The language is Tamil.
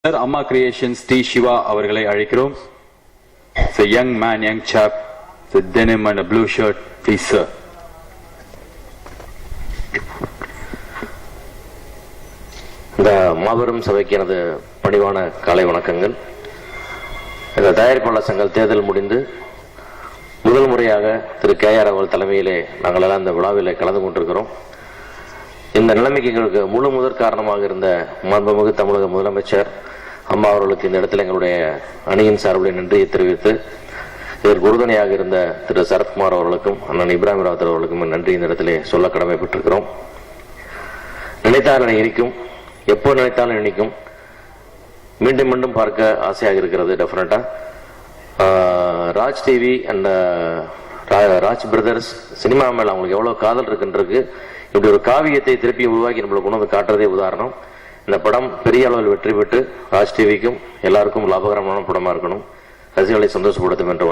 Sir, Amma Creations T. Shiva அவர்களை அழைக்கிறோம். It's a young man, young chap, with denim and a blue shirt. Please, sir. இந்த மாபெரும் சபைக்கு எனது பணிவான காலை வணக்கங்கள். இந்த தயாரிப்பாளர் சங்க தேர்தல் முடிந்து முதல் முறையாக திரு KR அவர்கள் தலைமையிலே நாங்கள் எல்லாம் இந்த விழாவிலே கலந்து கொண்டிருக்கிறோம். இந்த நிலைமைக்கு எங்களுக்கு முதற் காரணமாக இருந்த மாண்புமிகு தமிழக முதலமைச்சர் அம்மா அவர்களுக்கு இந்த இடத்துல எங்களுடைய அணியின் சார்புடைய நன்றியை தெரிவித்து, இதற்கு உறுதுணையாக இருந்த திரு சரத்குமார் அவர்களுக்கும் அண்ணன் இப்ராஹிம் ராவத் அவர்களுக்கும் நன்றி இந்த இடத்திலே சொல்ல கடமைப்பட்டிருக்கிறோம். நினைத்தால் இனிக்கும், எப்போ நினைத்தாலும் இனிக்கும், மீண்டும் மீண்டும் பார்க்க ஆசையாக இருக்கிறது. டெஃபினட்டா Raj TV and Raj brothers cinema மேல அவங்களுக்கு எவ்வளவு காதல் இருக்குன்றது இப்படி ஒரு காவியத்தை திருப்பி உருவாக்கி நம்மளுக்கு கொண்டு வந்து காட்டுறதே உதாரணம். இந்த படம் பெரிய அளவில் வெற்றி பெற்று ராஜ் டிவிக்கும் எல்லாருக்கும் லாபகரமான படமா இருக்கணும், ரசிகர்களை சந்தோஷப்படுத்தும் என்ற